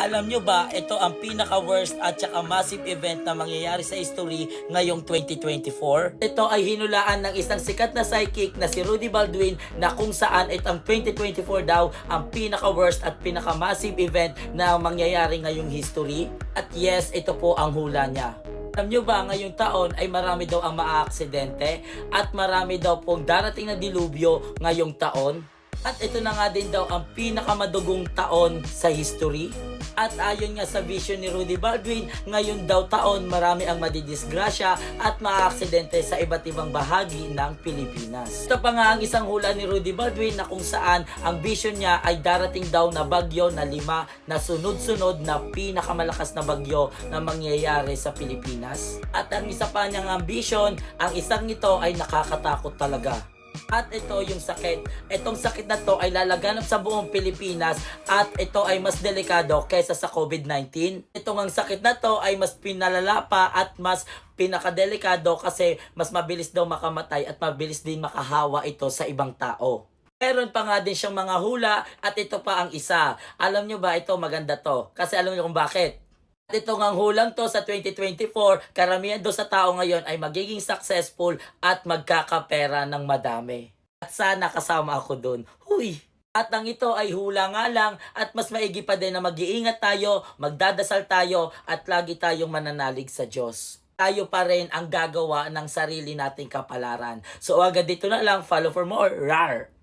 Alam nyo ba, ito ang pinaka-worst at saka massive event na mangyayari sa history ngayong 2024? Ito ay hinulaan ng isang sikat na psychic na si Rudy Baldwin na kung saan itong 2024 daw ang pinaka-worst at pinaka-massive event na mangyayari ngayong history. At yes, ito po ang hula niya. Alam nyo ba, ngayong taon ay marami daw ang maaaksidente at marami daw pong darating na dilubyo ngayong taon. At ito na nga din daw ang pinakamadugong taon sa history. At ayon nga sa vision ni Rudy Baldwin, ngayon daw taon marami ang madidisgrasya at maaaksidente sa iba't ibang bahagi ng Pilipinas. Ito pa nga ang isang hula ni Rudy Baldwin na kung saan ang vision niya ay darating daw na bagyo na 5 na sunod-sunod na pinakamalakas na bagyo na mangyayari sa Pilipinas. At ang isa pa niyang ambition, ang isang ito ay nakakatakot talaga. At ito yung sakit. Itong sakit na to ay lalaganap sa buong Pilipinas at ito ay mas delikado kaysa sa COVID-19. Itong ang sakit na to ay mas pinalala pa at mas pinakadelikado kasi mas mabilis daw makamatay at mabilis din makahawa ito sa ibang tao. Meron pa nga din siyang mga hula at ito pa ang isa. Alam nyo ba, ito maganda to. Kasi alam nyo kung bakit? At ito ngang hulang to sa 2024, karamihan do sa tao ngayon ay magiging successful at magkakapera ng madami. At sana kasama ako dun. Huy! At ang ito ay hula nga lang at mas maigi pa din na mag-iingat tayo, magdadasal tayo at lagi tayong mananalig sa Diyos. Tayo pa rin ang gagawa ng sarili nating kapalaran. So agad dito na lang, follow for more. Rar!